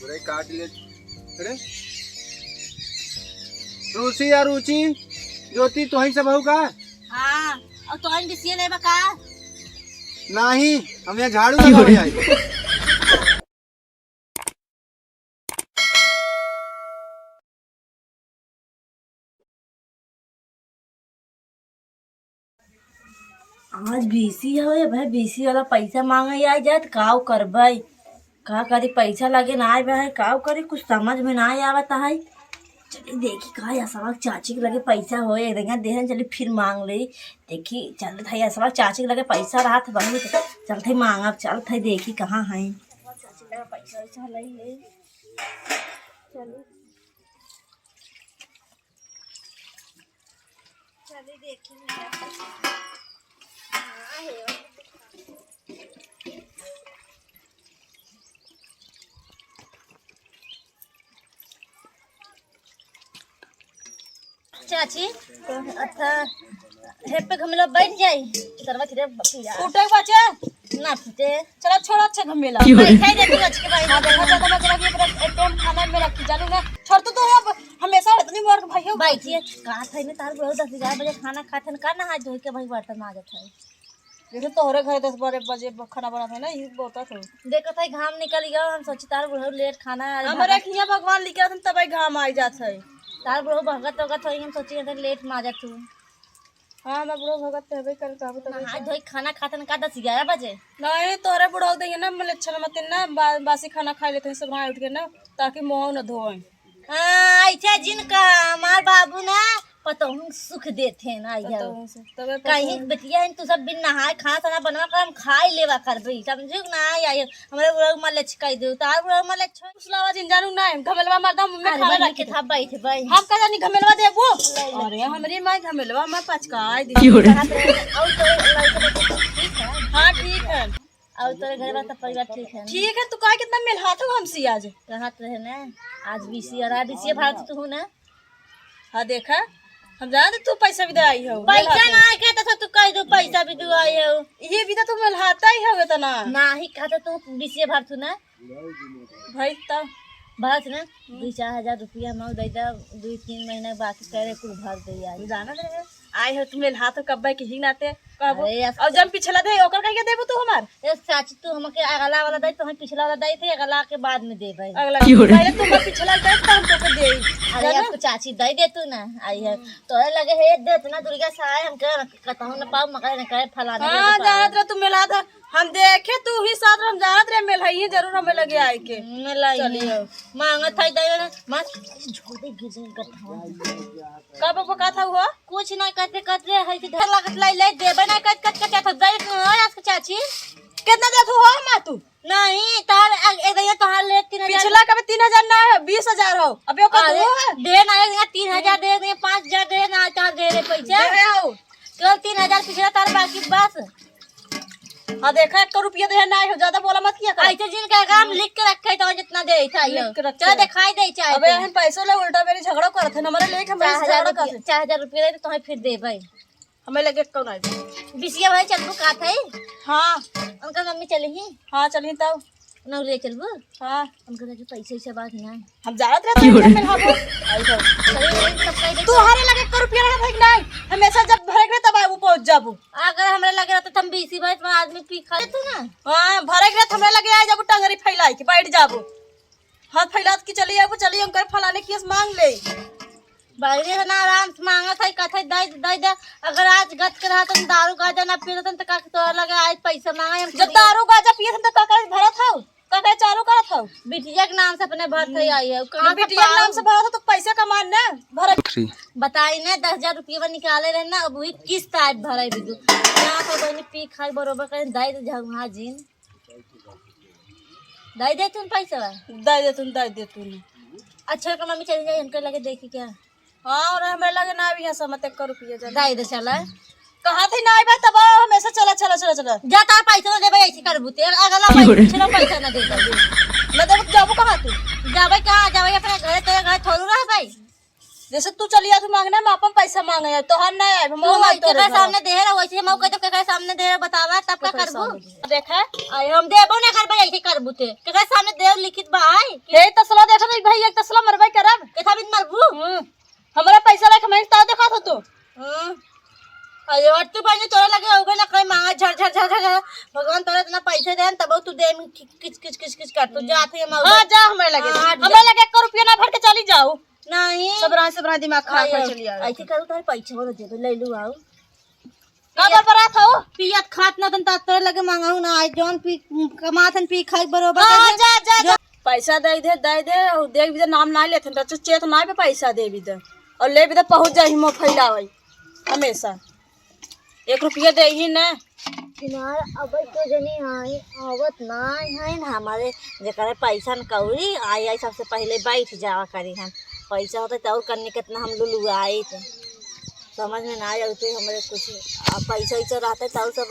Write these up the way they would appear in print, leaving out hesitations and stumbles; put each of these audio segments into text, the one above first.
पूरे काट ले। अरे रुचि या रुचि ज्योति तो ही सब का। हाँ और तो इन दिसिए नहीं बका। नहीं हम यहाँ झाड़ू लगावे आए। आज बीसी है भाई, बीसी वाला पैसा मांगे आ जाए तो काव करबे, का करी पैसा लगे ना आए भाई, काव करी कुछ समझ में ना आवता है। चलिए देखी का या सबक चाची के लगे पैसा होए देंगे देहन, चली फिर मांग ले। देखी चल था या सबक चाची के लगे पैसा रहा था बहुत, चल थे मांगा, चल थे देखी कहाँ है चाची के लगे पैसा वैसा ले। चलो चलिए देखी चाची। अच्छा हे पे घमेला बैठ जाई सरवा किरे पिया उठे बच्चे ना फटे। चला छोड़ अच्छा घमेला बैठा दे तू आज के भाई। हां देखा जाता मैं चला के एकदम खाना में रख जानू ना छोड़ तो अब हमेशा इतनी मोर भाई हो बैठिए का थाई में तार बहुत 10-11 बजे खाना खाते न करना हाथ धो के भाई बर्तन माजत है। जैसे तोहरे घर 10 बजे खाना बनाते है ना ये बहुत हो। देखो थाई घाम निकल गया, हम सोची तार बहुत लेट खाना हमारे खिया भगवान लिखा था तब घाम आ जात है। तार बहुत भगत होगा तो हम सोची लेट माजत तू। हां मैं बुढ़ो भगत हेबे कर कहबो तो हाथ धोई खाना खाते न का 10-11 बजे। नहीं तोहरे बुढ़ो देंगे ना मतलब अच्छा मत ना बासी खाना खा लेते हैं सब उठ के ना ताकि मुंह न धोए। हां ऐसा जिनका हमार बाबू ना पतोहू सुख देते ना आइया तबे कहीं बेटिया तू सब बिन नहाए खाना साना बनवा कर हम खाई लेवा करबे समझू ना आई हमरे बुढ़ा मले छिकाई दे तार बुढ़ा मले उसलावा जिन जानू ना घमेलवा मरदा मुंह में खा के था बैठ भाई हम का जानी घमेलवा देबो। अरे हमरी माई घमेलवा में पचकाई दी और तो ठीक है। हां ठीक है और तेरे घर वाला परिवार ठीक है? ठीक है तू का कितना मिल हाथ हो हमसे आज रहत रहे ना आज बीसी और बीसी भारत तू ना। हां देखा हम जान तू पैसा भी दे आई हो पैसा ना के तो तू कह दो पैसा भी दे आई हो ये भी तो तू मिल हाथ ही होवे तना नाही कहता तू बीसी भारत ना भाई तब भारत ना 2-4 रुपया मैं दे दा 2-3 महीना बाकी करे कुल भर दे यार जाना रे आई हो तुम मिल हाथ कब्बे के ही नाते कहबो अरे और जब पिछला दे ओकर कह के देबो तू हमार ए चाची तू हमके अगला वाला दे तो हम पिछला वाला दे थे अगला के बाद में दे भाई अगला पहले तुम पिछला दे तो हम तो दे। अरे आपको चाची दे दे तू ना आई है तो लगे हे दे ना दुर्गा सहाय हम कहता हूं ना पाऊ मकर न कहे फलाना। हां जानत रे तू मिला था हम देखे तू ही साथ हम जानत रे मिल है जरूर हमें लगे आई के मिलाई चलिए मांगत है दे ना मत छोड़ दे गिजन कथा कब का था हुआ कुछ ना कहते कहते है कि धर लागत लाई ले देबे ना कत कत कत तो दे आज के चाची कितना दे तू हो मा तू नहीं तार ए तोहार ले 3000 पिछला कभी 3000 ना है 20000 हो अबे ओ का दे ना 3000 दे दे 5000 दे ना तार दे रे पैसा दे आओ केवल 3000 पिछला तार बाकी बस। हां देखा 1 रुपया दे ना हो ज्यादा बोला मत किया कर ऐसे जिनका काम लिख के रखे तो जितना दे चाहिए चल दिखाई दे चाहे अबे हम पैसों ले उल्टा मेरी झगड़ा करत है हमारे लेके हम झगड़ा कर 4000 रुपया दे तो हमें फिर दे भाई हमें लगे कौन आई बिसिया भाई चलबू का था हां उनका मम्मी चली ही हां चली तब न ले चलबू हां उनका लगे पैसे से बात ना हम जानत रहे तो मिल हाबो आई तो चलिए सब कह दे तू हारे लगे 1 रुपया लगा भाई नहीं हमेशा जब भरे के तब आबू पहुंच जाबू अगर हमरे लगे रहता तो हम बीसी भाई में आदमी पी खा तू ना। हां भरे के हमरे लगे आ जाबू टंगरी फैलाई के बैठ जाबू हाथ फैलात की चली आबू चली हम कर फलाने की मांग ले बाहरी से ना आराम से मांगा था कथे दे अगर आज गत के रहा तो दारू गाजा ना पीते तो का तो लगे आज पैसा मांगा हम जब दारू गाजा पिए तो काका भरा था काका चालू करा था बिटिया के नाम से अपने भर थे आई है कहां बिटिया के नाम से भरा था तो पैसा कमान ना भरा बताई ना 10000 रुपया निकाले रहे ना अब वही किस्त आज भराई बिदु यहां तो बनी पी खाई बरोबर कर दे दे झगहा जिन दे तुम पैसा दे दे तू अच्छा का मम्मी चली जाए इनके लगे देखी क्या। हां और हमें लगे ना भी यहां मत 1 रुपया दे दे चला कहा थी ना आई तब हमेशा चला जा तार पैसा ना देबे ऐसे करबू ते अगला पैसा ना दे ना देबू जाबू कहां तू जाबे कहां जाबे अपने घर तेरे घर थोड़ू रह भाई जैसे तू चली आ तू मांगने मैं अपन पैसा मांगे यार तोहर नहीं आए हम तू नहीं तोरे केकरा सामने दे रहा वैसे हम कहते केकरा सामने दे रहा बतावा तब का करबू देखा अरे हम देबो ना करबे ऐसे करबू ते केकरा सामने दे लिखित बा आई हे तसला देखा नहीं भाई एक तसला मरबे करब केथा बिन मरबू हमरा पैसा लेके मैं ता देखा था तू अरे और तू बने तोरा लगे होगा ना कहीं मांगा झर झर झर झर भगवान तोरा इतना पैसे देन तब तू दे किच किच किच किच कर तू जाते हम हां जा हमरा लगे हाँ, हमरा लगे 1 रुपया ना भर के चली जाओ नहीं सबरा दिमाग खराब कर चली आ ऐसे करू तारे पैसे बोलो दे ले लू आओ का बरात हो पियत खात ना तन तोरा लगे मांगाऊ ना आज जौन पी कमाथन पी खाई बरोबर हां जा पैसा दे दे और देख भी नाम ना लेथन तो चेत ना पे पैसा दे भी दे और ले भी दे पहुंच जाई हम फैलावई हमेशा 1 रुपया दे ही ना किनार अब तो जनी आई आवत ना है ना हमारे जेकर पैसा न कौरी आई आई सबसे पहले बैठ जावा करी हम पैसा होता तो और करने कितना हम लुलु आई थे समझ में ना आया तो हमारे कुछ पैसा वैसा रहता तो सब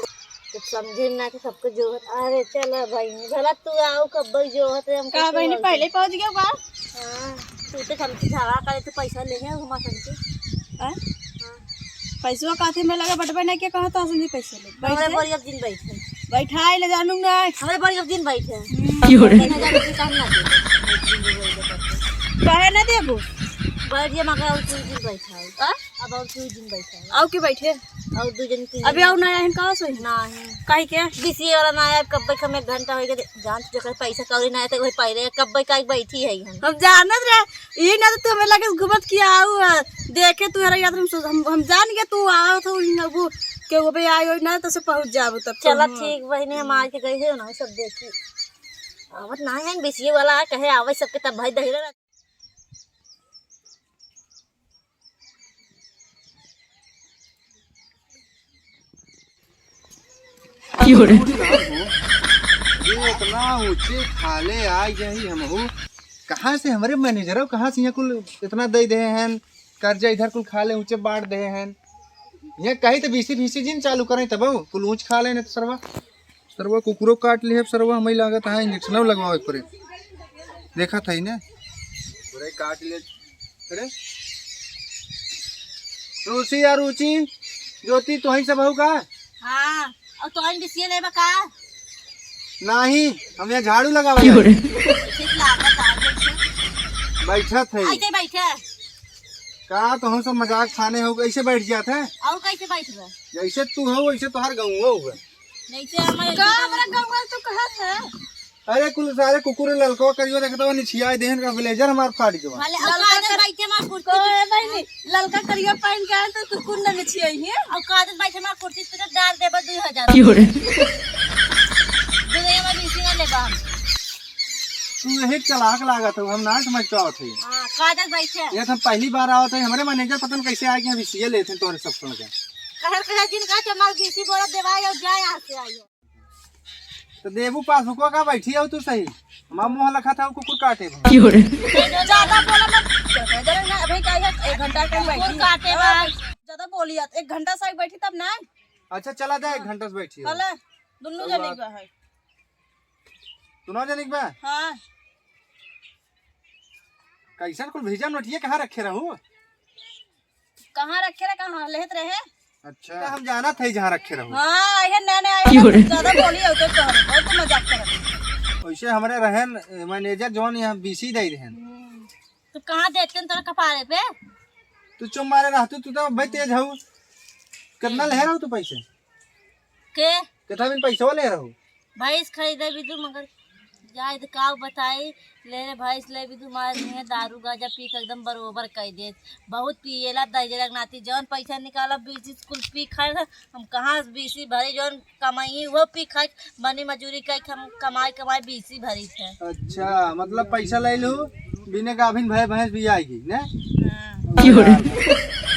कुछ समझे ना कि सबको जो अरे चलो भाई भला तू आओ कब जो होते हम का बहनी पहले पहुंच गया बा हां तू तो हमसे झावा करे तो पैसा ले है हम समझे हां पैसा काथे में लगा बटबे नहीं के कहा था असली पैसे ले हमारे बड़ी अब दिन बैठे बैठाई ले जानू ना हमारे बड़ी अब दिन बैठे क्यों रे 3000 रुपये काम ना दे काहे ना देबो बैठ गया मगर और 2 दिन बैठा है अब और 2 दिन बैठा है आओ के बैठे और 2 दिन 3 अभी आओ ना आए कहां से नहीं काहे के बीसी वाला ना आया कब बैठ में 1 घंटा हो गया जान जकर पैसा कौड़ी ना आया तो वही पहले कब बैठ का बैठी है हम जानत रे ये ना तो हमें लगे घुमत किया आओ देखे तू यार हम जान गए तू आओ तो वो के वो भी आयो ना तो से पहुंच जाबो तब चलो ठीक बहने हम आज के गए है ना सब देखी आवत ना है बीसी वाला कहे आवे सबके तब भाई दहिरा ये इतना ऊंचे खाले आ गई हमहू कहाँ से हमारे मैनेजर कहाँ से यहाँ कुल इतना दे दे हैं कर्जा इधर कुल खाले ऊंचे बांट दे हैं यहाँ कहीं तो बीसी जिन चालू करें तब कुल ऊंच खा ले तो सरवा कुकुरो काट ले सरवा हमें लागत है इंजेक्शन लगवाओ पर देखा था ना पूरे काट ले अरे रुचि या रुचि ज्योति तो ही सब होगा हां और तो इन बीसी ले बका नहीं हम यहाँ झाड़ू लगा ठीक लागत आ बैठा थे ऐसे बैठे कहा तो हम सब मजाक खाने हो ऐसे बैठ जाते हैं और कैसे बैठ गए जैसे तू हो वैसे तो हर गाँव होगा नहीं से हमारे का हमरा गांव में तो कहा था अरे कुल सारे कुकुर ललको करियो देखता हुआ निछिया देहन का ब्लेजर हमार फाड़ के बा वाले और कादर बैठे मार कुर्सी कोई भाई ललका करिया पहन के आए तो तू कुंडा में छिई है और कादर बैठे मार कुर्सी पे डाल देबा 2000 क्यों रे दुनिया में बीसी ना लेबा तू यही चलाक लागत हो हम ना समझ पाओ थे हां कादर बैठे ये हम पहली बार आओ थे हमारे मैनेजर पता नहीं कैसे आए कि हम इसी लेते हैं तोरे सब सुन के कहर दिन का चमार बीसी बोला देवाई और जाए यहां से आइयो तो देबू पासबुको का बैठी हो तू सही हमारा मुंह लखा था कुकुर काटे ज्यादा बोला मत जरा ना अभी का 1 घंटा तक बैठी काटे बा ज्यादा बोलियत 1 घंटा से बैठी तब ना अच्छा चला जाए 1 घंटा से बैठी हो हले दुन्नु जनी बा है तू ना जानिक बा हां कैसन कुल भेजा नोटिया कहाँ रखे रहूं कहां रखे रे कहां लेत रहे अच्छा हम जाना था जहाँ रखे रहूं हां ये नैने आए ज्यादा बोली होते तो बहुत मजाक कर वैसे हमारे रहन मैनेजर जोन यहाँ बीसी दे रहन तू कहां देखते तेरा कपारे पे तू चुम मारे रहतू तू तो भाई तेज हो कितना ले रहा तू पैसे के कितना बिन पैसा ले रहा भैंस खरीदे भी तू मगर जाए तो का बताई ले रे भैंस ले भी तू मार नहीं दारू गाजा पी के एकदम बरोबर कह दे बहुत पिएला दहेज नाती जौन पैसा निकाला बीसी कुल पी खाए हम कहाँ बीसी भरी जौन कमाई वो पी खाए बनी मजूरी कह हम कमाई बीसी भरी थे अच्छा मतलब पैसा ले लू बिना गाभिन भय भैंस भी आएगी ना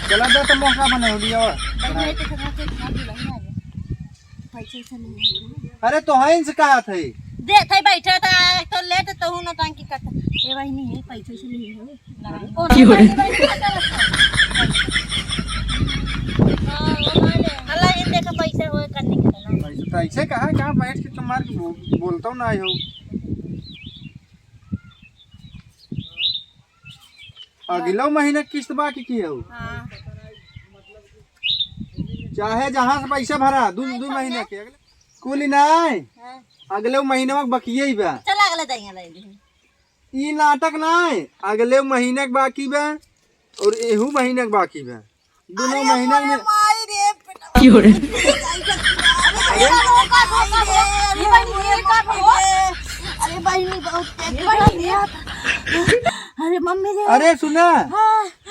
चला दो तो मौका बने हो लिया अरे तो हाँ इनसे कहा थे दे थे बैठे था तो लेट तो हूं ना टांकी करता ए भाई नहीं है पैसे से नहीं हो अल्लाह ये देखा पैसा होए करने के ना पैसा तो ऐसे कहाँ बैठ के तुम मार के बोलता हूँ ना हो अगला महीना किस्त बाकी की हो हाँ चाहे जहाँ से पैसा भरा दू दू महीने के अगले कुल नहीं हाँ। अगले महीने में बकिए ही बा चला अगले दैया ले ली ई नाटक नहीं अगले महीने के बाकी बा और एहू महीने के बाकी बा दोनों महीने में अरे बहनी बहुत अरे मम्मी रे अरे सुना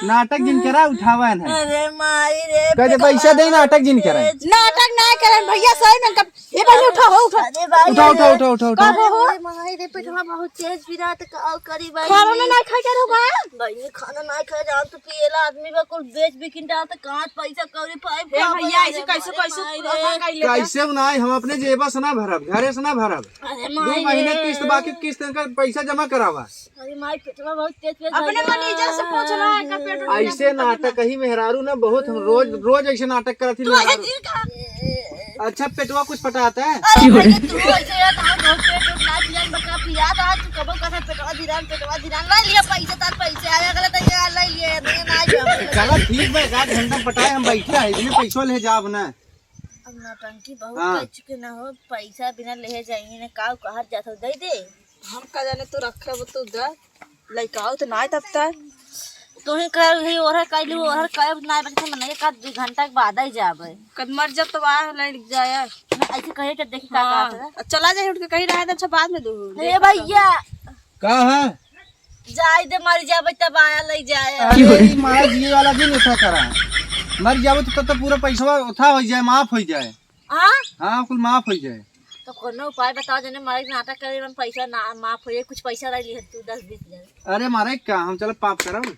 नाटक जिन करा उठावा है अरे माई रे कहते पैसा दे नाटक जिन करा नाटक ना करें भैया सही में ये बहनी उठाओ उठाओ अरे भाई उठाओ उठाओ उठाओ उठाओ उठाओ अरे माई रे पेटवा बहुत तेज पिरा त का करी भाई खाना ना खा के रुका भाई खाना ना खा जाओ तो पिएला आदमी बा कुल बेच बिकिन डाल त कांच पैसा कौड़ी पाइप भैया ऐसे कैसे कैसे कैसे बनाए हम अपने जेबा से ना भरब घरे से ना भरब अरे दो माई महीने किस्त बाकी किस्त का पैसा जमा करावा अरे माई पेटवा बहुत तेज पिरा अपने मैनेजर से पूछ रहा है का पेट ऐसे नाटक ही मेहरारू ना बहुत हम रोज रोज ऐसे नाटक करती मेहरारू। अच्छा पेटवा कुछ पटाता है अरे भाई तू ऐसे यार तार बहुत पेट उठ ना पियन बका पिया था तू कबो कथा पेटवा धीरान ला लिया पैसा तार पैसे आया गलत है ले लिए नहीं ना जो चला ठीक बा 1 घंटा पटाए हम बैठे है इतने पैसों ले जाब ना अब नौटंकी बहुत हाँ। कर चुके ना हो पैसा बिना ले जाइए ना काव कहर जात हो दे दे हम का जाने तू रखे वो तू दे लइकाओ तो ना तब तक तू ही कर ही और कैली और काय ना बचे मने का 2 घंटा के बाद ही जाबे कद मर जब तो वहां लग जाए ऐसे कहे के देखी का हाँ। बात है चला जाए उठ के कहीं रहा था अच्छा बाद में दू अरे भैया कहा जाई दे मर जाबे तब आया ले जाए अरे ई मारा जिए वाला दिन ऐसा करा मर जाओ तो पूरा पैसा उठा हो जाए माफ हो जाए हां हाँ कुल माफ हो जाए तो कोनो उपाय बताओ जने मारे नाटक करे में पैसा ना माफ हो जाए कुछ पैसा रह ली तू 10-20 हजार अरे मारे का हम चल पाप करब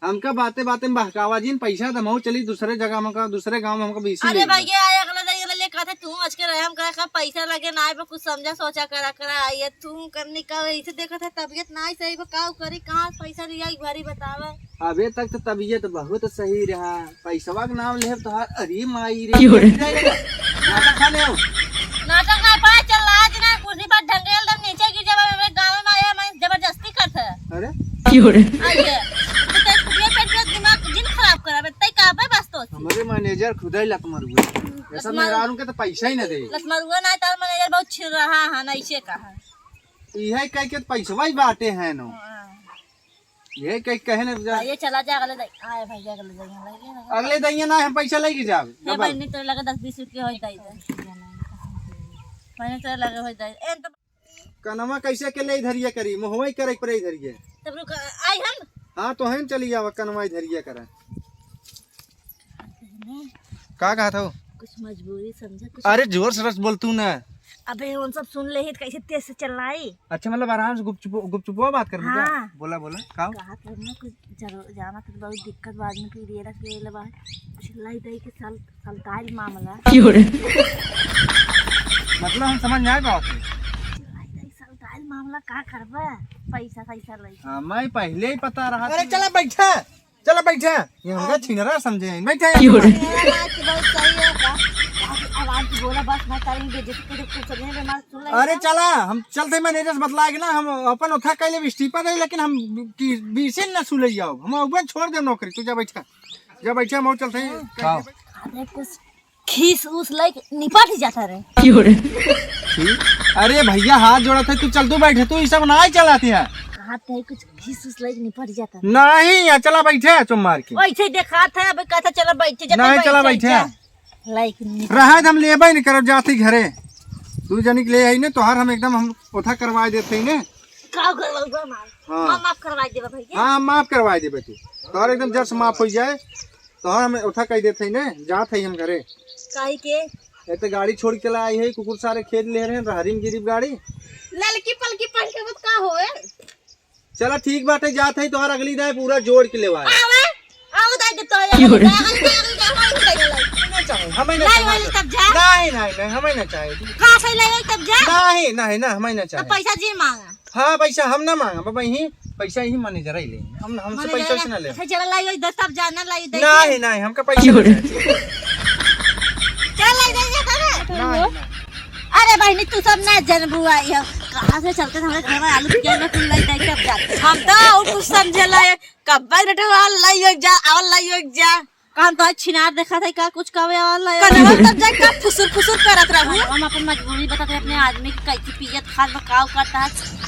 हमका बातें बातें में बहकावा जिन पैसा दमो चली दूसरे जगह में का दूसरे गांव में हमका बीसी अरे ले भैया आया अगला दे ले कहते तू आज के रहे हम करे का पैसा लगे ना पे कुछ समझा सोचा करा आइए तू करने का ऐसे देखा था तबीयत ना सही बा का करी कहां पैसा लिया एक बारी बतावे अबे तक तो तबीयत बहुत सही रहा पैसवा के नाम ले तो अरे माई रे नाटक खाने हो नाटक ना पा चल आज ना कुर्सी पर ढंगेल दम नीचे गिर जावे मेरे गांव में आया मैं जबरदस्ती करता है अरे आइए तो ते खुदिया पेट दिमाग जिन खराब करावे तई का पे बस तो हमारे मैनेजर खुद ही लत मर गए ऐसा मेहरारू के तो पैसा ही ना दे लसमरुआ ना तार मैनेजर बहुत छिर रहा है ना ऐसे कहा यही कह के पैसवा ही बांटे हैं नो ये कह कहे ना ये चला जा अगले आए भैया अगले लगे ना अगले दैया ना हम पैसा लेके जाब हे भाई नहीं तो लगे 10-20 रुपया होई दाई मैंने तो लगे होई दाई एन तो कनमा कैसे के ले इधरिया करी मोहवई करे पर इधरिया तब रुक आई हम हाँ तो हम चली जावा कनमा इधरिया करा का कहा था कुछ मजबूरी समझा कुछ अरे जोर से रस बोल तू ना अबे उन सब सुन ले ही कैसे तेज से चलाई अच्छा मतलब आराम से गुपचुपवा बात कर हाँ। बोला बोला का कहा करना कुछ जरूर जाना तो बहुत दिक्कत बाद में फिर ये रख ले लबा चिल्लाई दई के साल सालताई मामला मतलब हम समझ नहीं पाओ चिल्लाई दई सालताई मामला का करबा पैसा लई हाँ मैं पहले ही पता रहा अरे चला बैठा ये हमका छिनरा समझे बैठा बहुत सही है का आवाज बोला बस मैं करेंगे बेइज्जती के कुछ नहीं बीमार सुन ले अरे चला हम चलते मैनेजर से बतलाए ना हम अपन उठा कैले इस्तीफा दे लेकिन हम बीसे न सुले जाओ हम अबन छोड़ दे नौकरी तू जा बैठा हम चलते हैं अरे कुछ खीस उस लाइक निपट ही जाता रे अरे भैया हाथ जोड़ा था तू चल तू बैठे तू ये सब ना ही चलाती है हाथ है कुछ खीस उस लाइक निपट जाता नहीं यहाँ चला बैठे तुम मार के वैसे देखा था अबे कहता चला बैठे जाते नहीं चला बैठे लाइक रहा हम लेबे नहीं करब जाती घरे तू जनिक ले आई ने तोहार हम एकदम हम उठा करवा देते हैं ने का करवा मार हाँ माफ करवा दे भैया हाँ माफ करवा देबे तू तोहर एकदम जड़ से माफ हो जाए तोहर हम उठा कह देते हैं ने जात है हम घरे काहे के ये तो गाड़ी छोड़ के लाई है कुकुर सारे खेत ले रहे हैं रहरी में गिरी गाड़ी ललकी पलकी पहन के मत का होए चला ठीक बात है जात है तोहर अगली दाए पूरा जोड़ के लेवा आवे आओ दाई दे तो हमें ना नहीं वाली तब जा नहीं हमें ना चाहिए कहां से ले तब जा नहीं ना हमें ना तो चाहिए पैसा जी मांगा हाँ पैसा हम ना मांगा बाबा यही पैसा यही मैनेजर ही ले हम हमसे पैसा से ना ले चला लाई दस तब जाना लाई दे नहीं हमका पैसा नहीं चाहिए। चल लाई दे करे नहीं अरे बहनी तू सब ना जनबू आई हो कहाँ से चलते थे हमारे घर में आलू प्याज में कुल लाई टाइप अब जाते हम तो और कुछ समझला है कब्बा बेटा वाल लाइयो जा आवाल लाइयो जा काम तो आज छिनार देखा था का कुछ कावे वाला कनवा तब जा का फुसुर फुसुर करत रहू हम अपन मजबूरी बताते अपने आदमी की कैसी पियत खाद बकाव करता है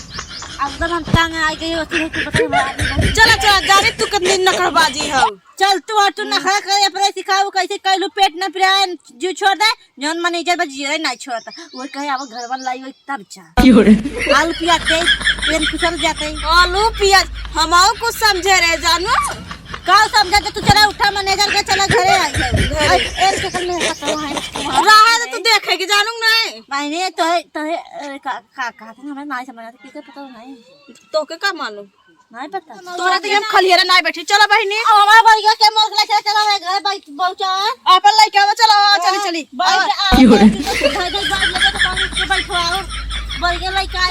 एकदम हम तंग आ गए होती है कि बता चला चला जाने तू कितनी नखरबाजी हो चल तू और तू नखरा करे अपने सिखाओ कैसे कैलू पेट न पिरान जो छोड़ दे जौन मैनेजर बस जीरे नहीं छोड़ता वो कहे अब घर वाला लाई तब जा आलू प्याज दे पेन खुसर जाते आलू प्याज हमाओ कुछ समझे रहे जानू का समझा तू चला उठा मैनेजर का चला घरे आ गए एक सेकंड में पता है रहा तो तू देखेगी जानू नहीं मैंने तो का था हमें नहीं समझ आता किसे पता नहीं तो के का मालूम नहीं पता तोरा तो हम खलियारा नहीं बैठी चलो बहनी अब हमारा भैया के मोर के चला है घर बाइक पहुंचा अपन लइके आवा चलो चली चली बाइक आ गए तो घर बाइक लगे तो पानी के बैठो आओ भैया लइका